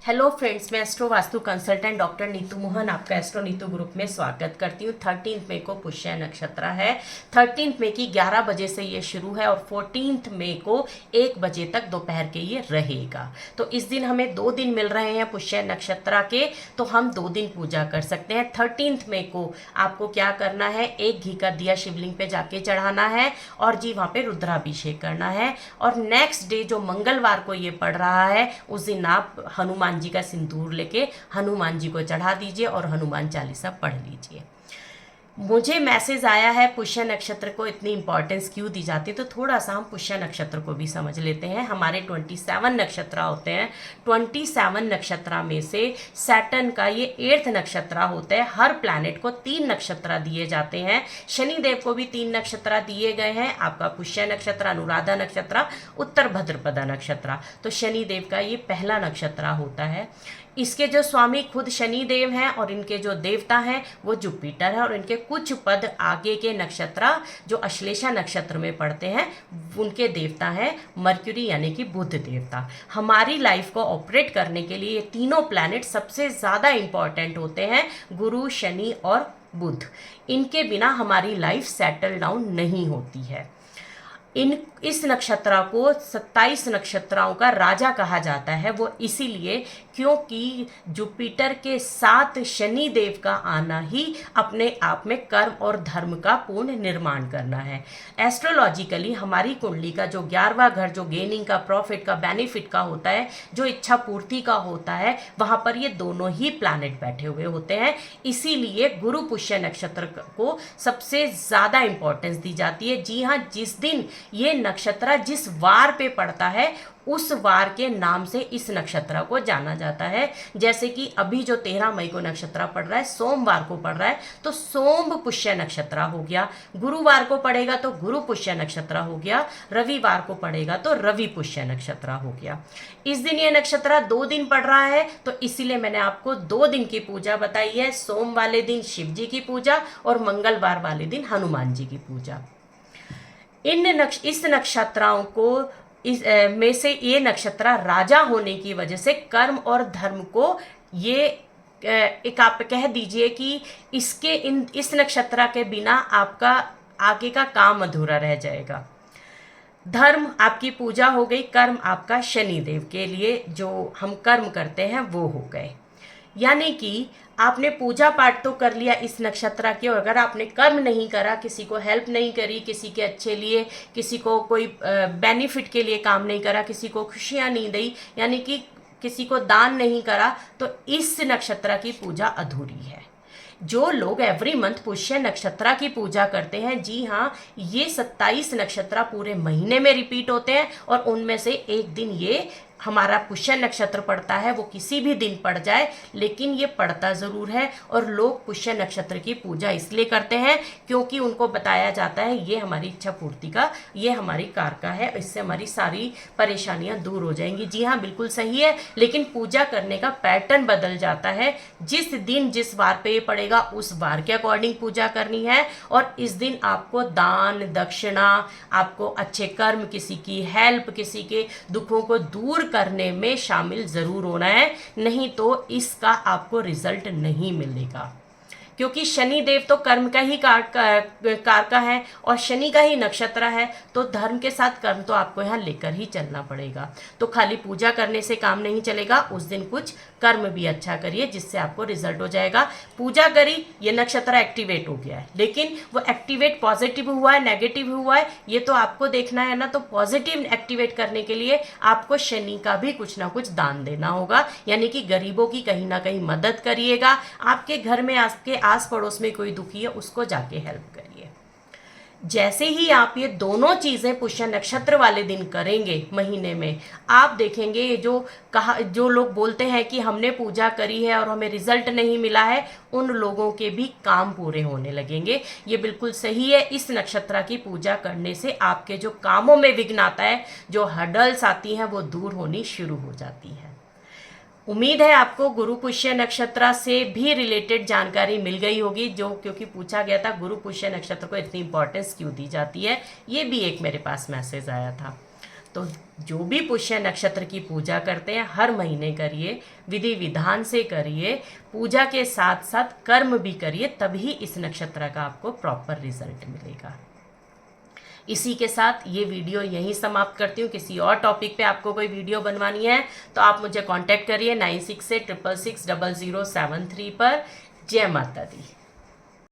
Hello friends, मैं astro vastu consultant doctor Neetu Mohan आपका astro Neetu group में स्वागत करती हूँ। 13 मई को पुष्य नक्षत्र है। 13 मई की 11 बजे से ये शुरू है और 14 मई को 1 बजे तक दोपहर के ये रहेगा। तो इस दिन हमें 2 दिन मिल रहे हैं पुष्य नक्षत्र के, तो हम 2 दिन पूजा कर सकते हैं। 13 मई को आपको क्या करना है, एक घी का दिया शिवलिंग पे जाके चढ़ाना है और जी वहाँ पे रुद्राभिषेक करना है। और नेक्स्ट डे जो मंगलवार को ये पड़ रहा है, उस दिन आप हनुमान जी का सिंदूर लेके हनुमान जी को चढ़ा दीजिए और हनुमान चालीसा पढ़ लीजिए। मुझे मैसेज आया है पुष्य नक्षत्र को इतनी इंपॉर्टेंस क्यों दी जाती है, तो थोड़ा सा हम पुष्य नक्षत्र को भी समझ लेते हैं। हमारे 27 नक्षत्र होते हैं। 27 नक्षत्र में से सैटर्न का ये 8th नक्षत्र होता है। हर प्लैनेट को 3 नक्षत्र दिए जाते हैं। शनि देव को भी 3 नक्षत्र दिए गए हैं, आपका पुष्य नक्षत्र, अनुराधा नक्षत्र, उत्तर भाद्रपदा नक्षत्र। तो शनि देव का ये पहला नक्षत्र होता है। इसके जो स्वामी खुद शनि देव हैं और इनके जो देवता हैं वो जुपिटर है, और इनके कुछ पद आगे के नक्षत्र जो अश्लेषा नक्षत्र में पड़ते हैं उनके देवता हैं मर्क्यूरी यानी कि बुध देवता। हमारी लाइफ को ऑपरेट करने के लिए ये तीनों प्लैनेट सबसे ज़्यादा इंपॉर्टेंट होते हैं, गुरु, शनि और बुध। इनके बिना हमारी लाइफ सेटल डाउन नहीं होती है। इस नक्षत्र को 27 नक्षत्रों का राजा कहा जाता है, वो इसीलिए क्योंकि जुपिटर के साथ शनि देव का आना ही अपने आप में कर्म और धर्म का पूर्ण निर्माण करना है। एस्ट्रोलॉजिकली हमारी कुंडली का जो 11वां घर जो गेनिंग का, प्रॉफिट का, बेनिफिट का होता है, जो इच्छा पूर्ति का होता है, वहाँ पर ये दोनों ही प्लैनेट बैठे हुए होते हैं। इसीलिए गुरु पुष्य नक्षत्र को सबसे ज़्यादा इंपॉर्टेंस दी जाती है। जी हाँ, जिस दिन ये नक्षत्र जिस वार पे पड़ता है उस वार के नाम से इस नक्षत्र को जाना जाता है। जैसे कि अभी जो 13 मई को नक्षत्र पड़ रहा है, सोमवार को पड़ रहा है, तो सोम पुष्य नक्षत्र हो गया। गुरुवार को पड़ेगा तो गुरु पुष्य नक्षत्र हो गया। रविवार को पड़ेगा तो रवि पुष्य नक्षत्र हो गया। इस दिन ये नक्षत्र 2 दिन पड़ रहा है, तो इसीलिए मैंने आपको 2 दिन की पूजा बताई है। सोम वाले दिन शिव जी की पूजा और मंगलवार वाले दिन हनुमान जी की पूजा। इस नक्षत्रों को में से ये नक्षत्र राजा होने की वजह से कर्म और धर्म को ये एक आप कह दीजिए कि इस नक्षत्र के बिना आपका आगे का काम अधूरा रह जाएगा। धर्म आपकी पूजा हो गई, कर्म आपका शनि देव के लिए जो हम कर्म करते हैं वो हो गए। यानी कि आपने पूजा पाठ तो कर लिया इस नक्षत्र की, और अगर आपने कर्म नहीं करा, किसी को हेल्प नहीं करी, किसी के अच्छे लिए, किसी को कोई बेनिफिट के लिए काम नहीं करा, किसी को खुशियाँ नहीं दी, यानी कि किसी को दान नहीं करा, तो इस नक्षत्र की पूजा अधूरी है। जो लोग एवरी मंथ पुष्य नक्षत्र की पूजा करते हैं, जी हाँ, ये 27 नक्षत्र पूरे महीने में रिपीट होते हैं और उनमें से एक दिन ये हमारा पुष्य नक्षत्र पड़ता है। वो किसी भी दिन पड़ जाए, लेकिन ये पड़ता ज़रूर है। और लोग पुष्य नक्षत्र की पूजा इसलिए करते हैं क्योंकि उनको बताया जाता है ये हमारी इच्छा पूर्ति का, ये हमारी कार का है, इससे हमारी सारी परेशानियां दूर हो जाएंगी। जी हाँ, बिल्कुल सही है, लेकिन पूजा करने का पैटर्न बदल जाता है। जिस दिन जिस वार पे ये पड़ेगा उस वार के अकॉर्डिंग पूजा करनी है। और इस दिन आपको दान दक्षिणा, आपको अच्छे कर्म, किसी की हेल्प, किसी के दुखों को दूर करने में शामिल जरूर होना है, नहीं तो इसका आपको रिजल्ट नहीं मिलेगा। क्योंकि शनि देव तो कर्म का ही कारका है और शनि का ही नक्षत्र है, तो धर्म के साथ कर्म तो आपको यहाँ लेकर ही चलना पड़ेगा। तो खाली पूजा करने से काम नहीं चलेगा, उस दिन कुछ कर्म भी अच्छा करिए जिससे आपको रिजल्ट हो जाएगा। पूजा करी, ये नक्षत्र एक्टिवेट हो गया है, लेकिन वो एक्टिवेट पॉजिटिव हुआ है, नेगेटिव हुआ है, ये तो आपको देखना है ना। तो पॉजिटिव एक्टिवेट करने के लिए आपको शनि का भी कुछ ना कुछ दान देना होगा, यानी कि गरीबों की कहीं ना कहीं मदद करिएगा। आपके घर में, आपके आस पड़ोस में कोई दुखी है, उसको जाके हेल्प करिए। जैसे ही आप ये दोनों चीज़ें पुष्य नक्षत्र वाले दिन करेंगे महीने में, आप देखेंगे ये जो लोग बोलते हैं कि हमने पूजा करी है और हमें रिजल्ट नहीं मिला है, उन लोगों के भी काम पूरे होने लगेंगे। ये बिल्कुल सही है। इस नक्षत्र की पूजा करने से आपके जो कामों में विघ्न आता है, जो हर्डल्स आती हैं, वो दूर होनी शुरू हो जाती है। उम्मीद है आपको गुरु पुष्य नक्षत्र से भी रिलेटेड जानकारी मिल गई होगी, जो क्योंकि पूछा गया था गुरु पुष्य नक्षत्र को इतनी इंपॉर्टेंस क्यों दी जाती है, ये भी एक मेरे पास मैसेज आया था। तो जो भी पुष्य नक्षत्र की पूजा करते हैं हर महीने करिए, विधि विधान से करिए, पूजा के साथ साथ कर्म भी करिए, तभी इस नक्षत्र का आपको प्रॉपर रिजल्ट मिलेगा। इसी के साथ ये वीडियो यहीं समाप्त करती हूँ। किसी और टॉपिक पे आपको कोई वीडियो बनवानी है तो आप मुझे कांटेक्ट करिए 9686660073 पर। जय माता दी।